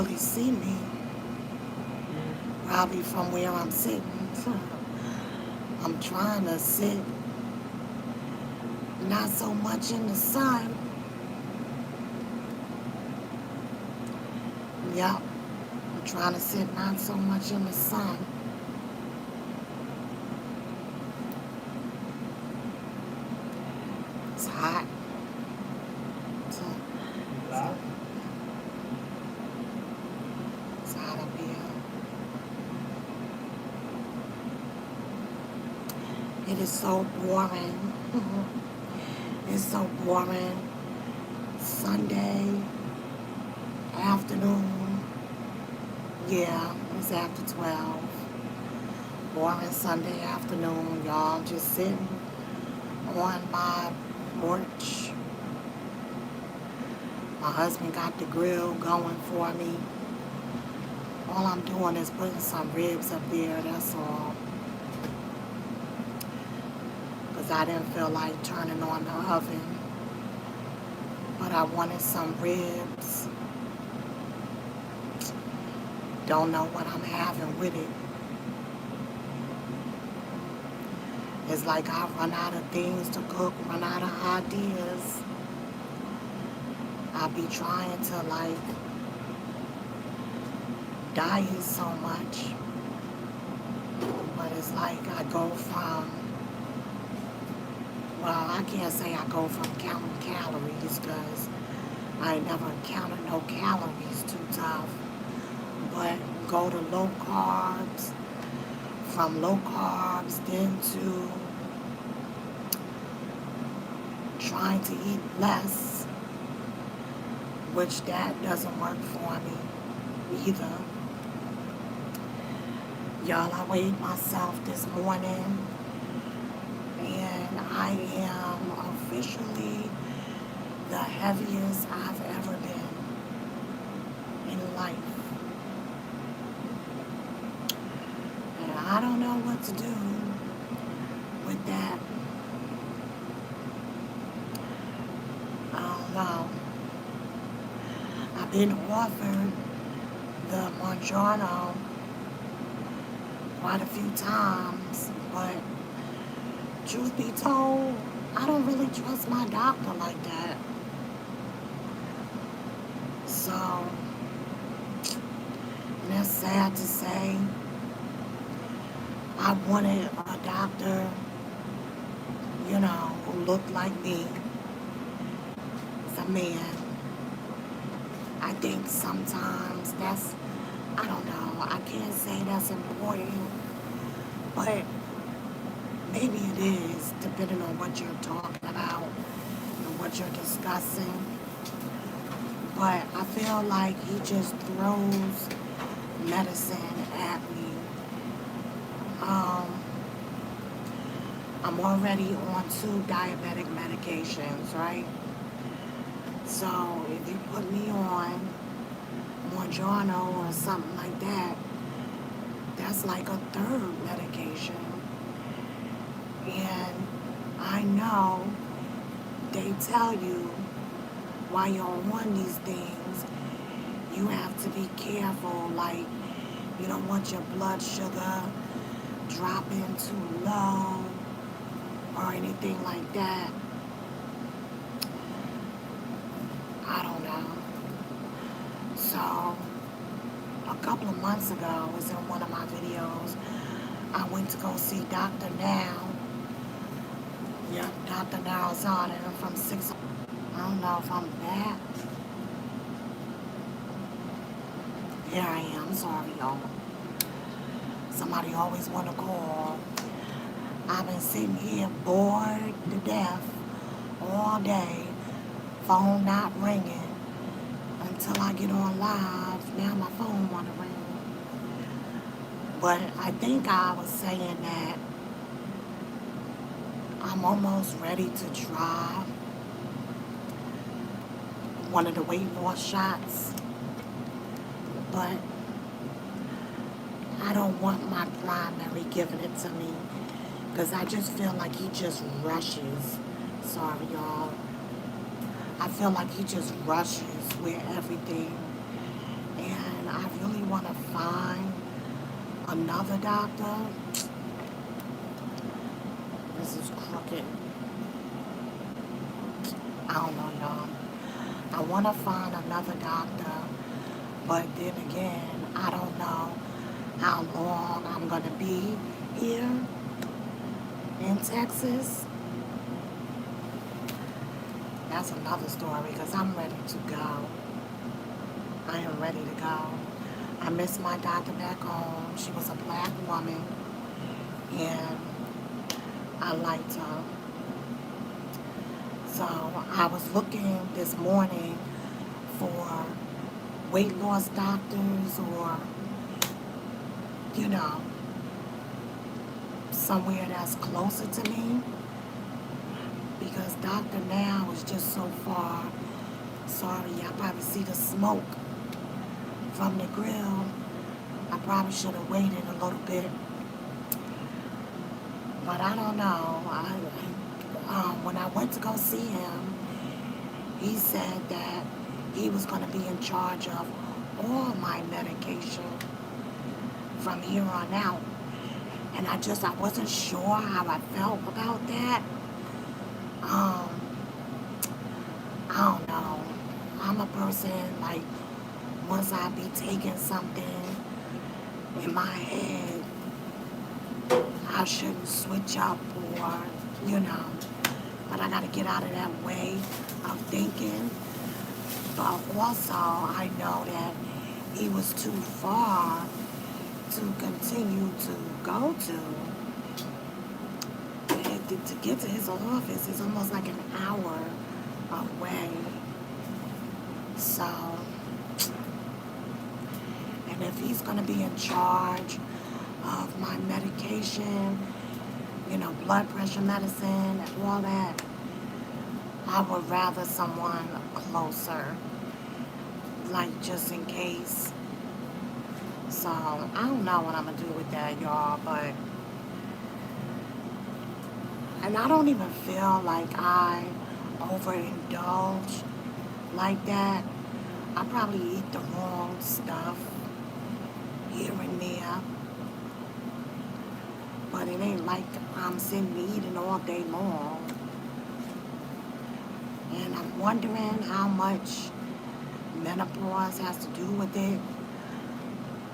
really see me, probably from where I'm sitting. I'm trying to sit not so much in the sun. Yep, I'm trying to sit not so much in the sun. It's hot. It's, it's, it's hot up here. It is so boring. It's so boring. Sunday afternoon. Yeah, it's after 12. Boring Sunday afternoon, y'all. Just sitting on my porch. My husband got the grill going for me. All I'm doing is putting some ribs up there, that's all. Because I didn't feel like turning on the oven. But I wanted some ribs. Don't know what I'm having with it. It's like I run out of things to cook, run out of ideas. I be trying to like diet so much. But it's like I go from, well, I can't say I go from counting calories because I ain't never counted no calories too tough. But go to low carbs, from low carbs then to trying to eat less, which that doesn't work for me either. Y'all, I weighed myself this morning and I am officially the heaviest I've ever been in life. And I don't know what to do with that. I don't know. I've been offered the Mounjaro quite a few times, but truth be told, I don't really trust my doctor like that. So, and that's sad to say. I wanted a doctor, you know, who looked like me. As a man. I think sometimes that's, I don't know, I can't say that's important, but maybe it is, depending on what you're talking about and what you're discussing. But I feel like he just throws medicine at me. I'm already on 2 diabetic medications, right? So if you put me on Mounjaro or something like that, that's like a 3rd medication. And I know they tell you while you're on these things, you have to be careful, like you don't want your blood sugar dropping too low or anything like that. I don't know. So, a couple of months ago, it was in one of my videos, I went to go see Dr. Now. Yep, Dr. Now's on it. I'm from 6. I don't know if I'm back. Here I am. Sorry, y'all. Somebody always want to call. I've been sitting here bored to death all day. Phone not ringing until I get on live. Now my phone want to ring. But I think I was saying that I'm almost ready to try one of the weight loss shots. But I don't want my primary giving it to me because I just feel like he just rushes. Sorry, y'all. I feel like he just rushes with everything. And want to find another doctor. This is crooked. I don't know, y'all. I want to find another doctor, but then again, I don't know how long I'm going to be here in Texas. That's another story because I'm ready to go. I am ready to go. I miss my doctor back home. She was a black woman, and I liked her. So I was looking this morning for weight loss doctors or, you know, somewhere that's closer to me because Dr. Now is just so far. Sorry, y'all probably see the smoke from the grill. I probably should have waited a little bit. But I don't know. When I went to go see him, he said that he was going to be in charge of all my medication from here on out. And I wasn't sure how I felt about that. Um, I don't know. I'm a person, like, once I be taking something in my head, I shouldn't switch up or, you know. But I got to get out of that way of thinking. But also, I know that he was too far to continue to go to. And to get to his office is almost like an hour away. So, and if he's going to be in charge of my medication, you know, blood pressure medicine and all that, I would rather someone closer, like just in case. So, I don't know what I'm going to do with that, y'all, but, and I don't even feel like I overindulge like that. I probably eat the wrong stuff here and there, but it ain't like I'm sitting eating all day long. And I'm wondering how much menopause has to do with it.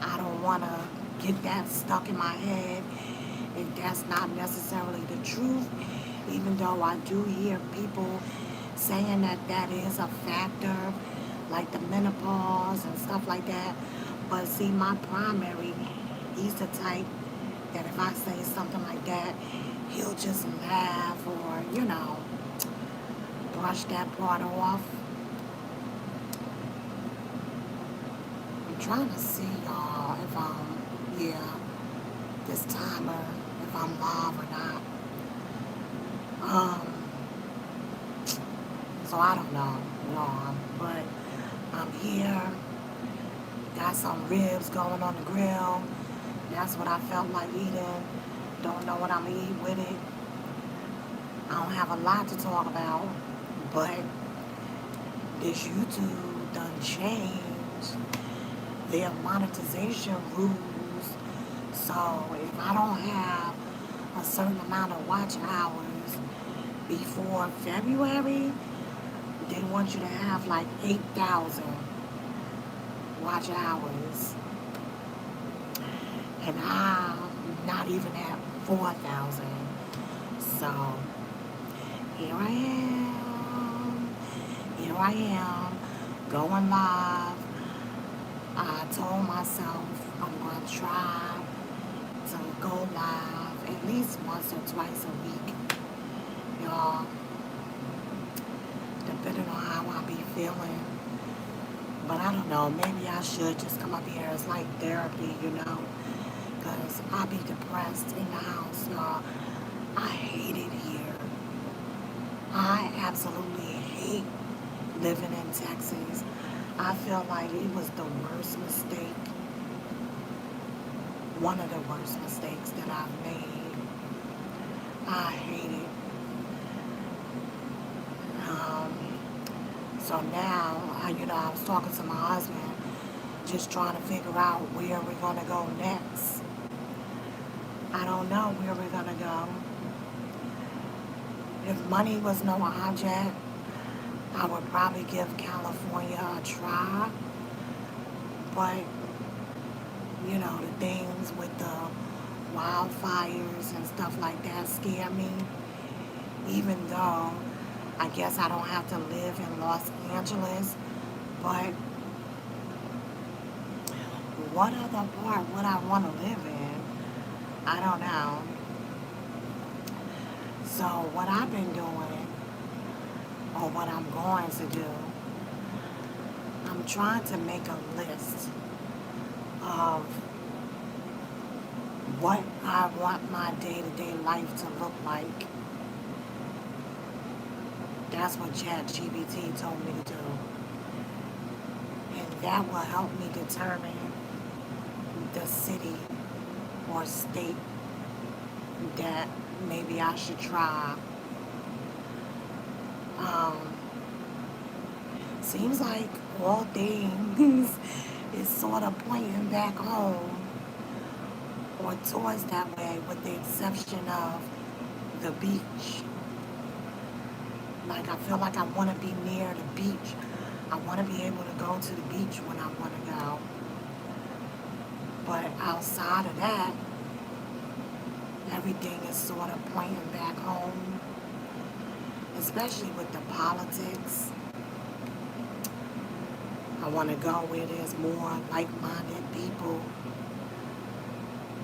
I don't want to get that stuck in my head if that's not necessarily the truth, even though I do hear people saying that that is a factor, like the menopause and stuff like that. But see, my primary, he's the type that if I say something like that, he'll just laugh or, you know, brush that part off. I'm trying to see, y'all, if this timer, if I'm live or not. So I don't know, y'all, but I'm here. Got some ribs going on the grill. That's what I felt like eating. Don't know what I'm gonna eat with it. I don't have a lot to talk about, but this YouTube done changed their monetization rules. So if I don't have a certain amount of watch hours before February, they want you to have like 8,000 watch hours. And I'm not even at 4,000. So here I am. Here I am going live. I told myself I'm going to try to go live at least once or twice a week. Y'all, depending on how I be feeling. But I don't know, maybe I should just come up here. It's like therapy, you know, because I be depressed in the house, y'all. I hate it here. I absolutely hate living in Texas. I feel like it was the worst mistake, one of the worst mistakes that I've made. I hate it. So now, I was talking to my husband just trying to figure out where we're going to go next. I don't know where we're going to go. If money was no object, I would probably give California a try. But, the things with the wildfires and stuff like that scare me. Even though I guess I don't have to live in Los Angeles. But what other part would I want to live in? I don't know. So what I've been doing, or what I'm going to do, I'm trying to make a list of what I want my day-to-day life to look like. That's what ChatGPT told me to do. And that will help me determine the city or state that maybe I should try. Seems like all things is sort of pointing back home or towards that way, with the exception of the beach. Like, I feel like I want to be near the beach. I want to be able to go to the beach when I want to go. But outside of that, everything is sort of pointing back home, especially with the politics. I want to go where there's more like-minded people.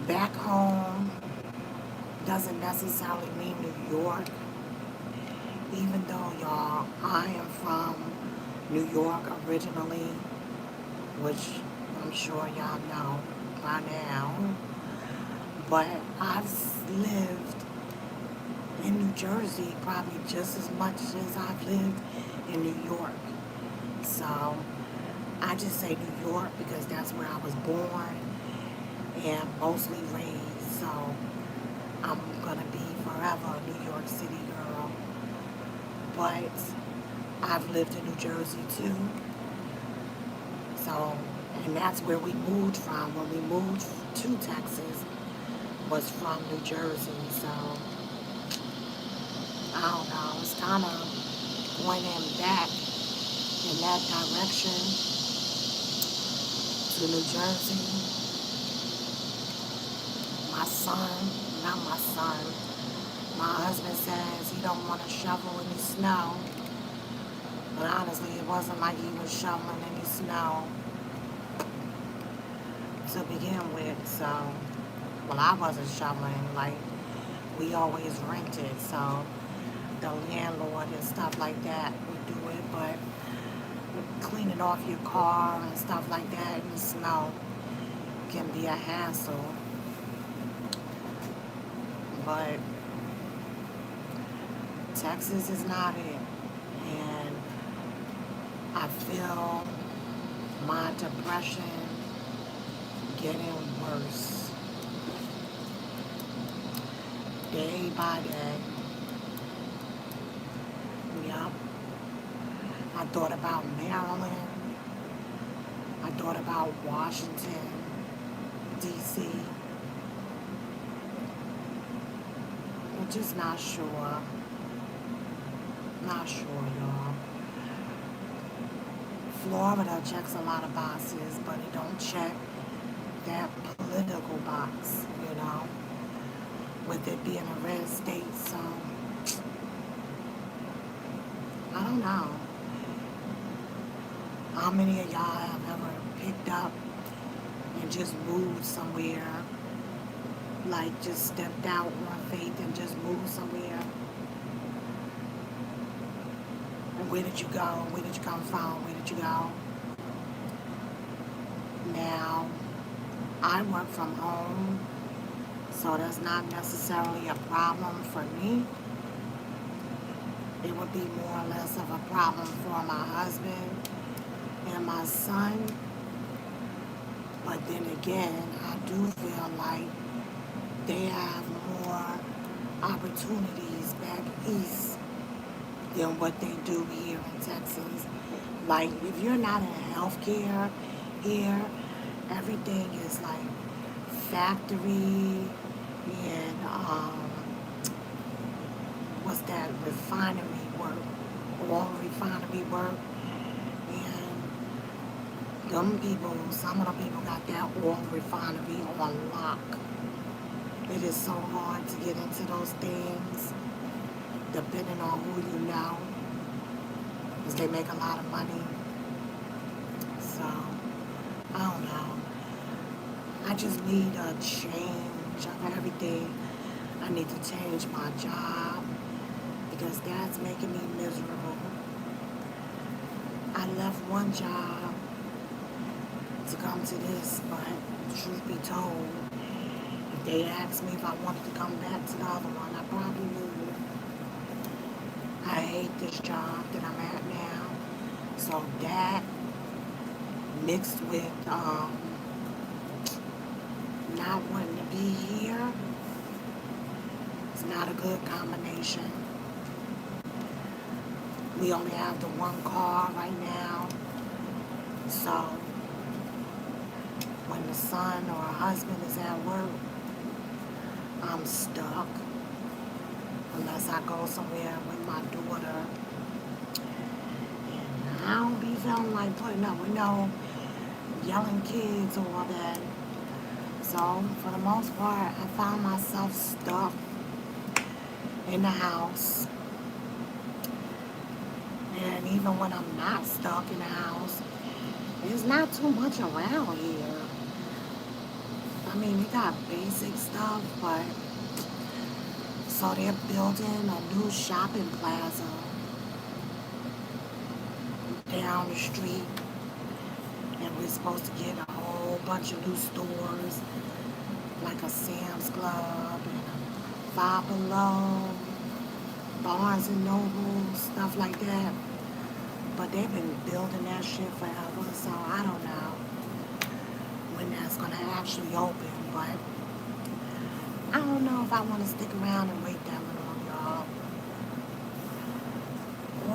Back home doesn't necessarily mean New York. Even though, y'all, I am from New York originally, which I'm sure y'all know by now. But I've lived in New Jersey probably just as much as I've lived in New York. So I just say New York because that's where I was born and mostly raised. So I'm going to be forever a New York City girl. But I've lived in New Jersey too. So, and that's where we moved from. When we moved to Texas, was from New Jersey. So, I don't know. It's kind of pointing back in that direction to New Jersey. My husband says he don't want to shovel any snow. But honestly, it wasn't like he was shoveling any snow to begin with. So, well, I wasn't shoveling. Like, we always rented. So, the landlord and stuff like that would do it. But cleaning off your car and stuff like that in the snow can be a hassle. But Texas is not it. And I feel my depression getting worse day by day. Yep. I thought about Maryland. I thought about Washington, D.C. I'm just not sure. Not sure, y'all. Florida checks a lot of boxes, but it don't check that political box, with it being a red state. So, I don't know. How many of y'all have ever picked up and just moved somewhere, like just stepped out on faith and just moved somewhere? And where did you go? Where did you come from? Where did you go? Now, I work from home, so that's not necessarily a problem for me. It would be more or less of a problem for my husband and my son. But then again, I do feel like they have more opportunities back east than what they do here in Texas. Like, if you're not in healthcare here, everything is like factory and what's that, refinery work, oil refinery work. And them people, some of the people got that oil refinery on lock. It is so hard to get into those things, depending on who you know, because they make a lot of money. So, I don't know. I just need a change of everything. I need to change my job because that's making me miserable. I left one job to come to this, but truth be told, if they asked me if I wanted to come back to the other one, I probably would. I hate this job that I'm at now. So that mixed with not wanting to be here, it's not a good combination. We only have the one car right now. So when the son or husband is at work, I'm stuck unless I go somewhere with my daughter. And I don't be feeling like putting up with no yelling kids or all that. So for the most part, I found myself stuck in the house. And even when I'm not stuck in the house, there's not too much around here. I mean, we got basic stuff, but so they're building a new shopping plaza down the street, and we're supposed to get a whole bunch of new stores, like a Sam's Club and a Five Below, Barnes and Noble, stuff like that. But they've been building that shit forever, so I don't know when that's gonna actually open. But I don't know if I want to stick around and wait that long, y'all.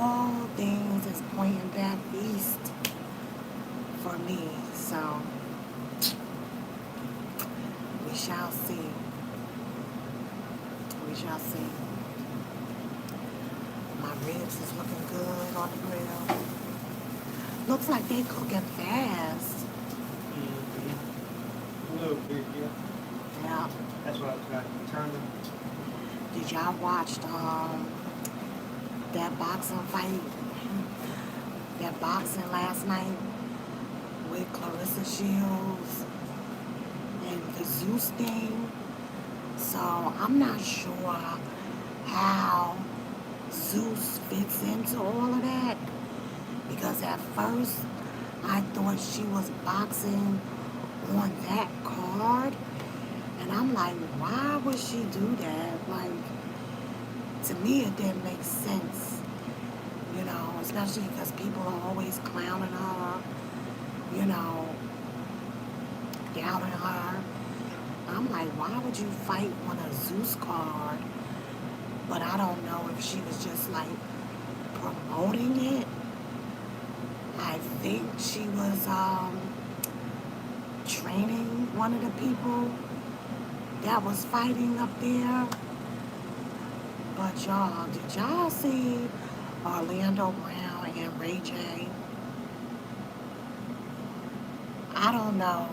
All things is pointing back east for me, so we shall see. We shall see. My ribs is looking good on the grill. Looks like they cooking fast. Mm-hmm. A little bit, yeah. Yeah. That's why I was trying to turn them. Did y'all watch that boxing fight? That boxing last night with Clarissa Shields and the Zeus thing? So I'm not sure how Zeus fits into all of that, because at first I thought she was boxing on that card, and I'm like, why would she do that? Like, to me it didn't make sense, especially because people are always clowning her, you know, doubting her. I'm like, why would you fight on a Zeus card? But I don't know if she was just like promoting it. I think she was training one of the people that was fighting up there. But y'all, did y'all see Orlando Brown and Ray J? I don't know.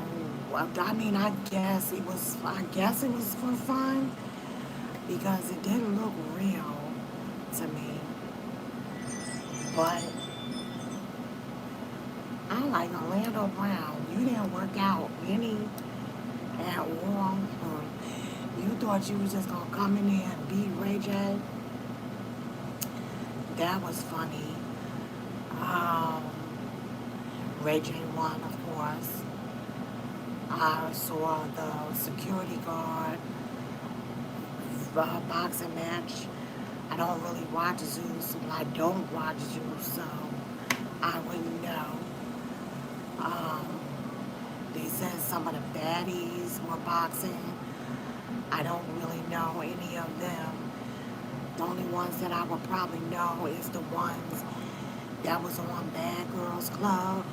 I mean, I guess it was for fun because it didn't look real to me. But I like Orlando Brown. You didn't work out any at all. You thought you was just gonna come in there and beat Ray J? That was funny. Um, Ray J won, of course. I saw the security guard boxing match. I don't really watch Zeus, and I don't watch Zeus, so I wouldn't know. Um, they said some of the baddies were boxing. I don't really know any of them. The only ones that I would probably know is the ones that was on Bad Girls Club.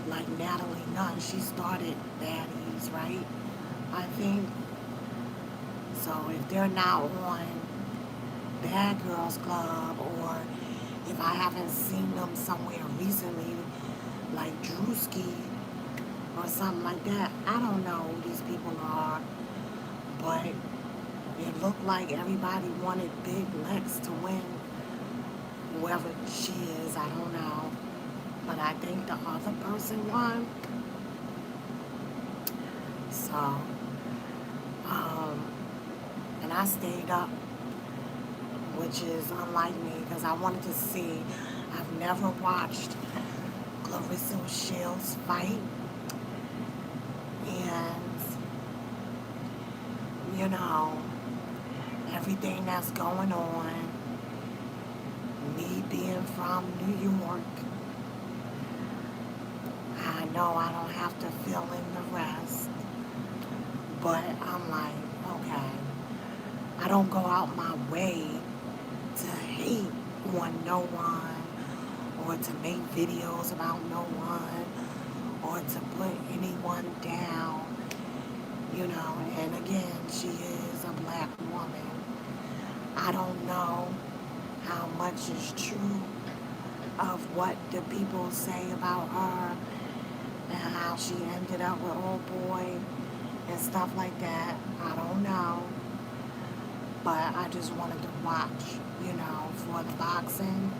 like Natalie Nunn, she started Baddies, right? I think. So if they're not on Bad Girls Club, or if I haven't seen them somewhere recently, like Drewski or something like that, I don't know who these people are. But it looked like everybody wanted Big Lex to win, whoever she is, I don't know. But I think the other person won. So, um, and I stayed up, which is unlike me because I wanted to see. I've never watched Clarissa Shields fight, and you know everything that's going on. Me being from New York, I know I don't have to fill in the rest, but I'm like, okay, I don't go out my way to hate on no one or to make videos about no one or to put anyone down, you know. And again, she is a black woman. I don't know how much is true of what the people say about her and how she ended up with old boy and stuff like that. I don't know. But I just wanted to watch, you know, for the boxing.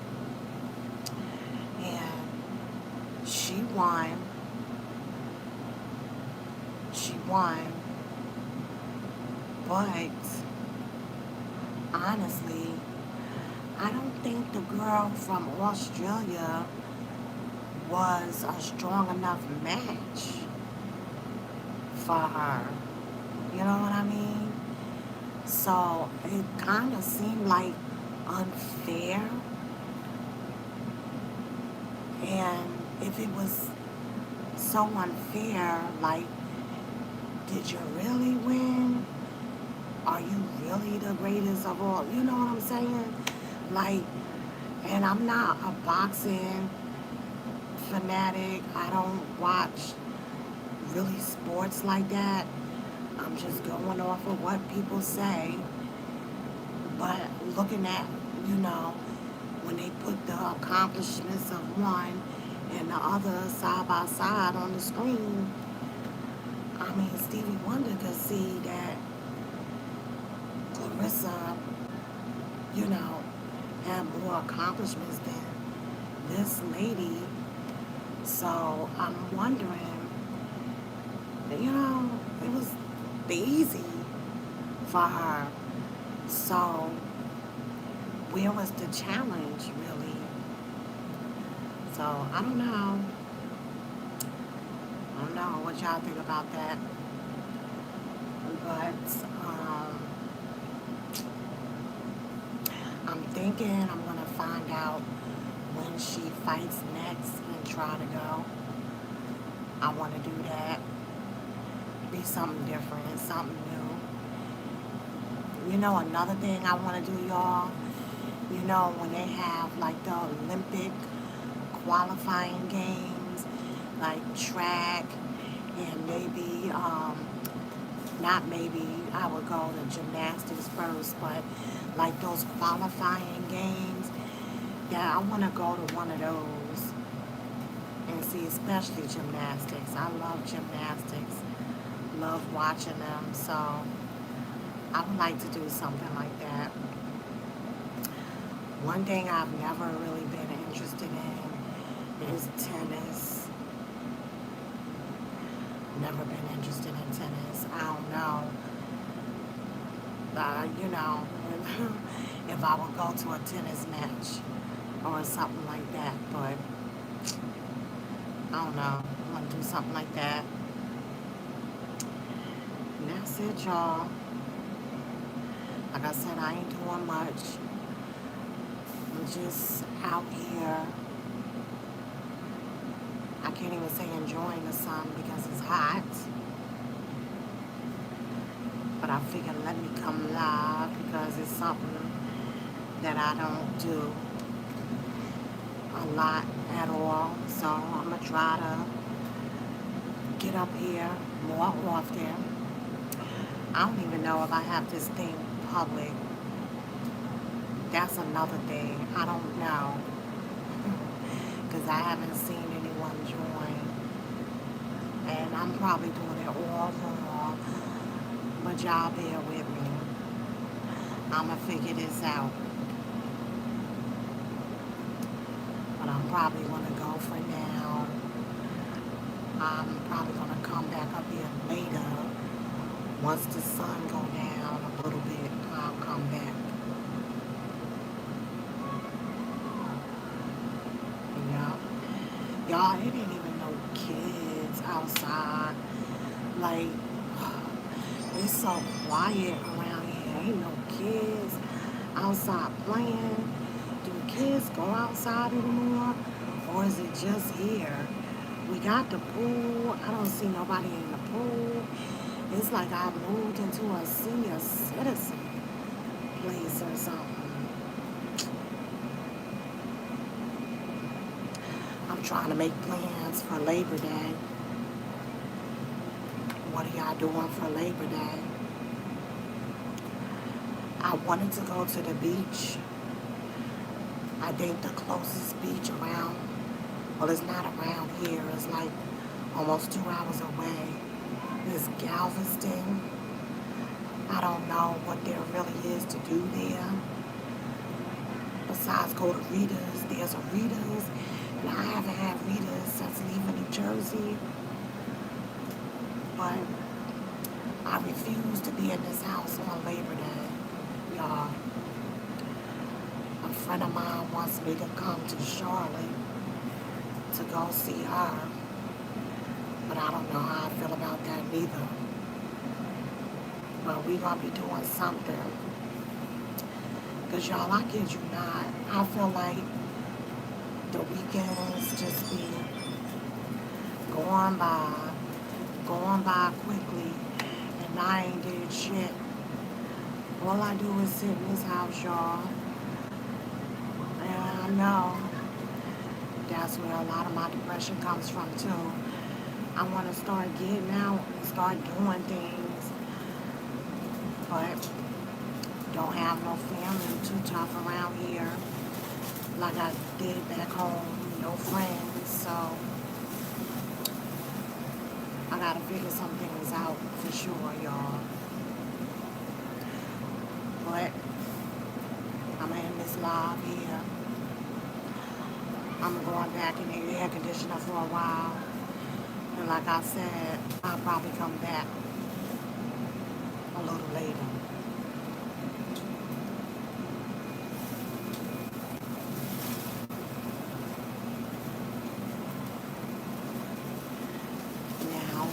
And she won. She won. But honestly, I don't think the girl from Australia was a strong enough match for her. You know what I mean? So it kind of seemed like unfair. And if it was so unfair, like, did you really win? Are you really the greatest of all? You know what I'm saying? Like, and I'm not a boxing fanatic. I don't watch really sports like that. I'm just going off of what people say. But looking at, you know, when they put the accomplishments of one and the other side by side on the screen, I mean, Stevie Wonder could see that Clarissa, you know, had more accomplishments than this lady. So I'm wondering, you know, it was easy for her. So where was the challenge really? So I don't know. I don't know what y'all think about that. But I'm thinking I'm gonna find out when she fights next and try to go. I want to do that. Be something different, something new. You know, another thing I want to do, y'all. You know, when they have like the Olympic qualifying games, like track, and maybe, not maybe, I would go to gymnastics first, but like those qualifying games, yeah, I want to go to one of those and see, especially gymnastics. I love gymnastics, love watching them, so I would like to do something like that. One thing I've never really been interested in is tennis. Never been interested in tennis. I don't know. You know, if I would go to a tennis match or something like that, but I don't know. I want to do something like that. And that's it, y'all. Like I said, I ain't doing much. I'm just out here. I can't even say enjoying the sun because it's hot. But I figured let me come live because it's something that I don't do a lot at all. So I'm going to try to get up here more often. I don't even know if I have this thing public. That's another thing. I don't know. Because I haven't seen anyone join. And I'm probably doing it all wrong. But y'all bear with me. I'm going to figure this out. But I'm probably going to go for now. I'm probably going to come back up here later. Once the sun go down a little bit, I'll come back. You know? Y'all, it ain't even no kids outside. Like, it's so quiet around here. Ain't no kids outside playing. Do kids go outside anymore? Or is it just here? We got the pool. I don't see nobody in the pool. It's like I moved into a senior citizen place or something. I'm trying to make plans for Labor Day. What are y'all doing for Labor Day? I wanted to go to the beach. I think the closest beach around, well, it's not around here. It's like almost 2 hours away. It's Galveston. I don't know what there really is to do there. Besides go to Rita's. There's a Rita's. And I haven't had Rita's since leaving New Jersey. But I refuse to be in this house on Labor Day, y'all. A friend of mine wants me to come to Charlotte to go see her. But I don't know how I feel about that neither. But we gonna be doing something. Because y'all, I kid you not, I feel like the weekends just be going by quickly, and I ain't did shit. All I do is sit in this house, y'all. And I know that's where a lot of my depression comes from too. I want to start getting out and start doing things, but don't have no family too tough around here like I did back home. No friends, so I gotta figure some things out for sure, y'all. But I'm in this live here. I'm going back in the air conditioner for a while. And like I said, I'll probably come back a little later. Now,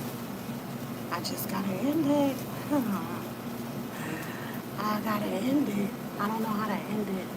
I just gotta end it. I gotta end it. I don't know how to end it.